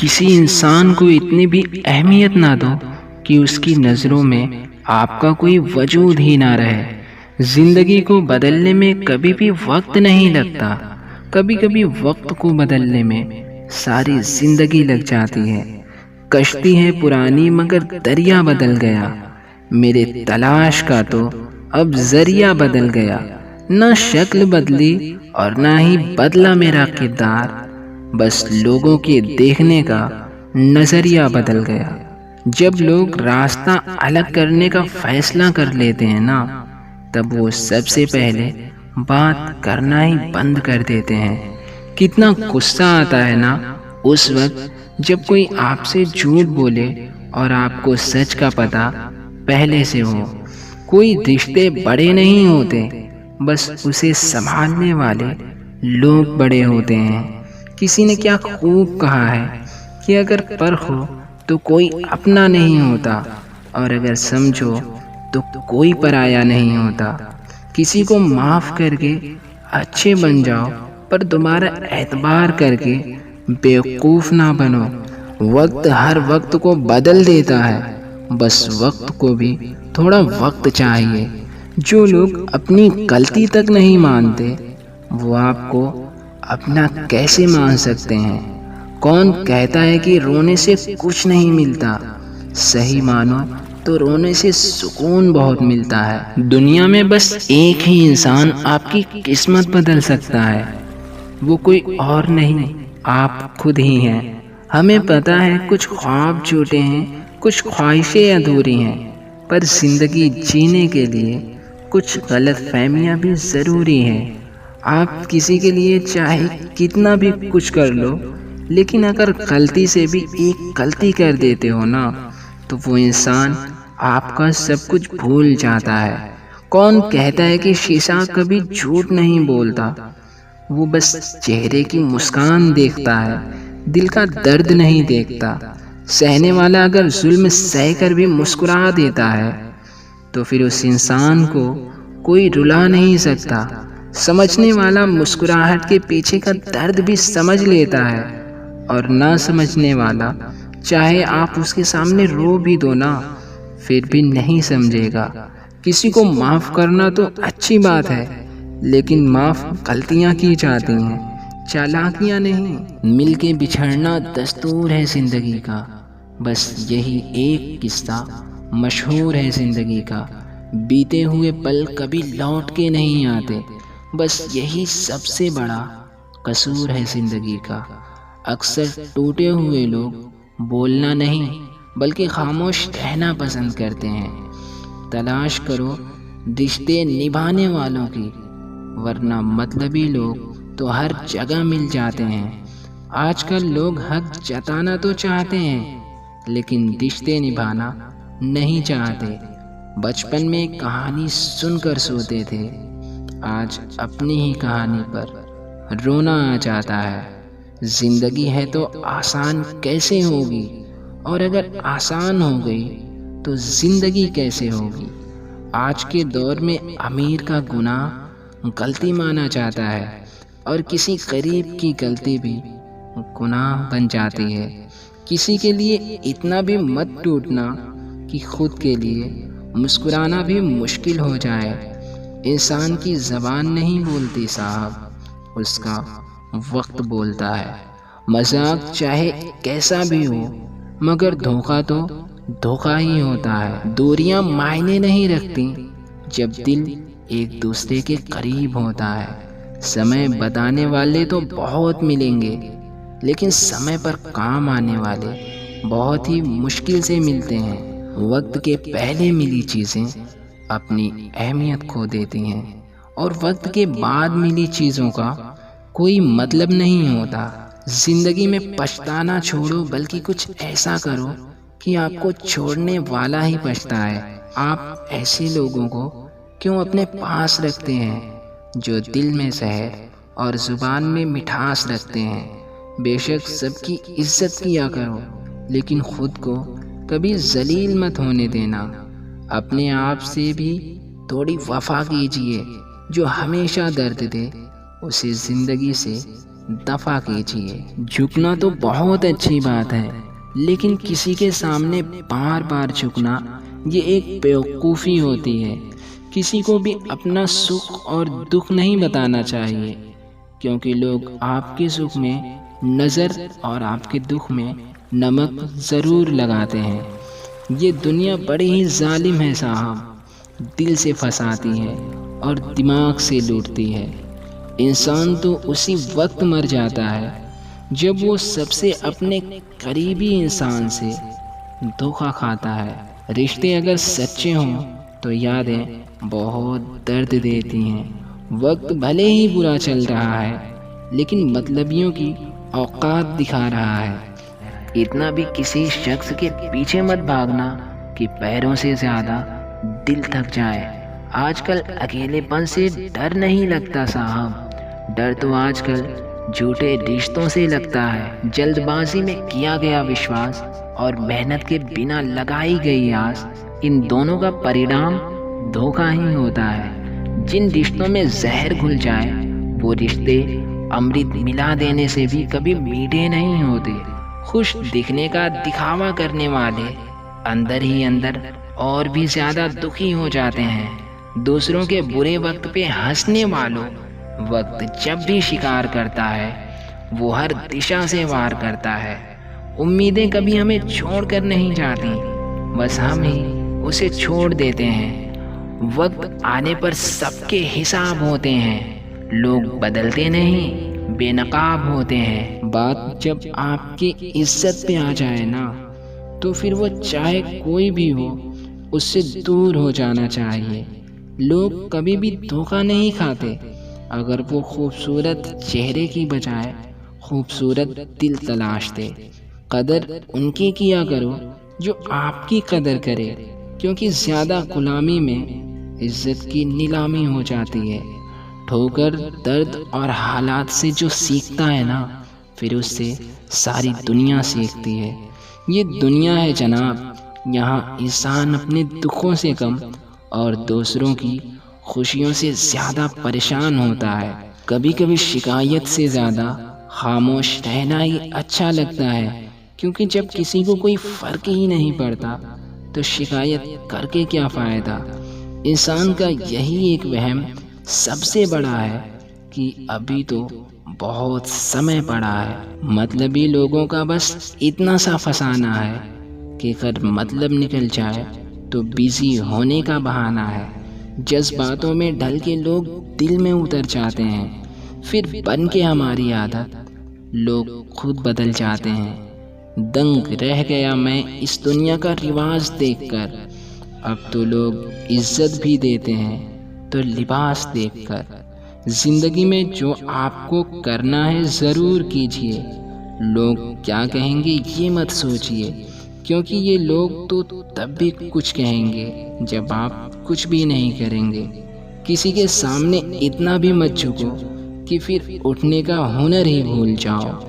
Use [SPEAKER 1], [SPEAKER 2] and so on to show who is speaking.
[SPEAKER 1] किसी इंसान को इतनी भी अहमियत ना दो कि उसकी नज़रों में आपका कोई वजूद ही ना रहे। ज़िंदगी को बदलने में कभी भी वक्त नहीं लगता। कभी कभी वक्त को बदलने में सारी ज़िंदगी लग जाती है। कश्ती है पुरानी मगर दरिया बदल गया। मेरे तलाश का तो अब जरिया बदल गया। ना शक्ल बदली और ना ही बदला मेरा किरदार, बस लोगों के देखने का नजरिया बदल गया। जब लोग रास्ता अलग करने का फैसला कर लेते हैं ना, तब वो सबसे पहले बात करना ही बंद कर देते हैं। कितना गुस्सा आता है ना उस वक्त जब कोई आपसे झूठ बोले और आपको सच का पता पहले से हो। कोई रिश्ते बड़े नहीं होते, बस उसे संभालने वाले लोग बड़े होते हैं। किसी ने क्या खूब कहा है कि अगर परख हो तो कोई अपना नहीं होता, और अगर समझो तो कोई पराया नहीं होता। किसी को माफ़ करके अच्छे बन जाओ, पर दोबारा एतबार करके बेवकूफ़ ना बनो। वक्त हर वक्त को बदल देता है, बस वक्त को भी थोड़ा वक्त चाहिए। जो लोग अपनी गलती तक नहीं मानते, वो आपको अपना कैसे मान सकते हैं? कौन कहता है कि रोने से कुछ नहीं मिलता? सही मानो तो रोने से सुकून बहुत मिलता है। दुनिया में बस एक ही इंसान आपकी किस्मत बदल सकता है, वो कोई और नहीं, आप खुद ही हैं। हमें पता है कुछ ख्वाब झूठे हैं, कुछ ख्वाहिशें अधूरी हैं, पर जिंदगी जीने के लिए कुछ गलत फहमियाँ भी ज़रूरी हैं। आप किसी के लिए चाहे कितना भी कुछ कर लो, लेकिन अगर गलती से भी एक गलती कर देते हो ना, तो वो इंसान आपका सब कुछ भूल जाता है। कौन कहता है कि शीशा कभी झूठ नहीं बोलता? वो बस चेहरे की मुस्कान देखता है, दिल का दर्द नहीं देखता। सहने वाला अगर जुल्म सह कर भी मुस्कुरा देता है, तो फिर उस इंसान को कोई रुला नहीं सकता। समझने वाला मुस्कुराहट के पीछे का दर्द भी समझ लेता है, और ना समझने वाला चाहे आप उसके सामने रो भी दो ना, फिर भी नहीं समझेगा। किसी को माफ़ करना तो अच्छी बात है, लेकिन माफ़ गलतियाँ की जाती हैं, चालाकियाँ नहीं। मिल के बिछड़ना दस्तूर है ज़िंदगी का, बस यही एक किस्सा मशहूर है ज़िंदगी का। बीते हुए पल कभी लौट के नहीं आते, बस यही सबसे बड़ा कसूर है ज़िंदगी का। अक्सर टूटे हुए लोग बोलना नहीं बल्कि खामोश रहना पसंद करते हैं। तलाश करो रिश्ते निभाने वालों की, वरना मतलबी लोग तो हर जगह मिल जाते हैं। आजकल लोग हक जताना तो चाहते हैं, लेकिन रिश्ते निभाना नहीं चाहते। बचपन में एक कहानी सुनकर सोते थे, आज अपनी ही कहानी पर रोना आ जाता है। जिंदगी है तो आसान कैसे होगी, और अगर आसान हो गई तो जिंदगी कैसे होगी? आज के दौर में अमीर का गुनाह गलती माना जाता है, और किसी गरीब की गलती भी गुनाह बन जाती है। किसी के लिए इतना भी मत टूटना कि खुद के लिए मुस्कुराना भी मुश्किल हो जाए। इंसान की ज़बान नहीं बोलती साहब, उसका वक्त बोलता है। मजाक चाहे कैसा भी हो, मगर धोखा तो धोखा ही होता है। दूरियां मायने नहीं रखती जब दिल एक दूसरे के करीब होता है। समय बताने वाले तो बहुत मिलेंगे, लेकिन समय पर काम आने वाले बहुत ही मुश्किल से मिलते हैं। वक्त के पहले मिली चीज़ें अपनी अहमियत खो देती हैं, और वक्त के बाद मिली चीज़ों का कोई मतलब नहीं होता। जिंदगी में पछताना छोड़ो, बल्कि कुछ ऐसा करो कि आपको छोड़ने वाला ही पछताए। आप ऐसे लोगों को क्यों अपने पास रखते हैं जो दिल में जहर और ज़ुबान में मिठास रखते हैं? बेशक सबकी इज्जत किया करो, लेकिन खुद को कभी जलील मत होने देना। अपने आप से भी थोड़ी वफा कीजिए। जो हमेशा दर्द दे, उसे ज़िंदगी से दफा कीजिए। झुकना तो बहुत अच्छी बात है, लेकिन किसी के सामने बार बार झुकना ये एक बेवकूफ़ी होती है। किसी को भी अपना सुख और दुख नहीं बताना चाहिए, क्योंकि लोग आपके सुख में नज़र और आपके दुख में नमक ज़रूर लगाते हैं। ये दुनिया बड़ी ही जालिम है साहब, दिल से फंसाती है और दिमाग से लूटती है। इंसान तो उसी वक्त मर जाता है जब वो सबसे अपने करीबी इंसान से धोखा खाता है। रिश्ते अगर सच्चे हों तो यादें बहुत दर्द देती हैं। वक्त भले ही बुरा चल रहा है, लेकिन मतलबियों की औकात दिखा रहा है। इतना भी किसी शख्स के पीछे मत भागना कि पैरों से ज़्यादा दिल थक जाए। आजकल अकेलेपन से डर नहीं लगता साहब, डर तो आजकल झूठे रिश्तों से लगता है। जल्दबाजी में किया गया विश्वास और मेहनत के बिना लगाई गई आस, इन दोनों का परिणाम धोखा ही होता है। जिन रिश्तों में जहर घुल जाए वो रिश्ते अमृत मिला देने से भी कभी मीठे नहीं होते। खुश दिखने का दिखावा करने वाले अंदर ही अंदर और भी ज़्यादा दुखी हो जाते हैं। दूसरों के बुरे वक्त पे हंसने वालों वक्त जब भी शिकार करता है वो हर दिशा से वार करता है। उम्मीदें कभी हमें छोड़कर नहीं जाती, बस हम ही उसे छोड़ देते हैं। वक्त आने पर सबके हिसाब होते हैं, लोग बदलते नहीं, बेनकाब होते हैं। बात जब आपकी इज्जत पे आ जाए ना, तो फिर वो चाहे कोई भी हो उससे दूर हो जाना चाहिए। लोग कभी भी धोखा नहीं खाते अगर वो खूबसूरत चेहरे की बजाय खूबसूरत दिल तलाशते। कदर उनकी किया करो जो आपकी कदर करे, क्योंकि ज़्यादा गुलामी में इज्जत की नीलामी हो जाती है। ठोकर, दर्द और हालात से जो सीखता है ना, फिर उससे सारी दुनिया सीखती है। ये दुनिया है जनाब, यहाँ इंसान अपने दुखों से कम और दूसरों की खुशियों से ज़्यादा परेशान होता है। कभी कभी शिकायत से ज़्यादा खामोश रहना ही अच्छा लगता है, क्योंकि जब किसी को कोई फ़र्क ही नहीं पड़ता तो शिकायत करके क्या फ़ायदा। इंसान का यही एक वहम सबसे बड़ा है कि अभी तो बहुत समय पड़ा है। मतलबी लोगों का बस इतना सा फसाना है कि अगर मतलब निकल जाए तो बिजी होने का बहाना है। जज्बातों में ढल के लोग दिल में उतर जाते हैं, फिर बन के हमारी आदत लोग खुद बदल जाते हैं। दंग रह गया मैं इस दुनिया का रिवाज देखकर, अब तो लोग इज्जत भी देते हैं तो लिबास देखकर। जिंदगी में जो आपको करना है ज़रूर कीजिए, लोग क्या कहेंगे ये मत सोचिए, क्योंकि ये लोग तो तब भी कुछ कहेंगे जब आप कुछ भी नहीं करेंगे। किसी के सामने इतना भी मत झुको कि फिर उठने का हुनर ही भूल जाओ।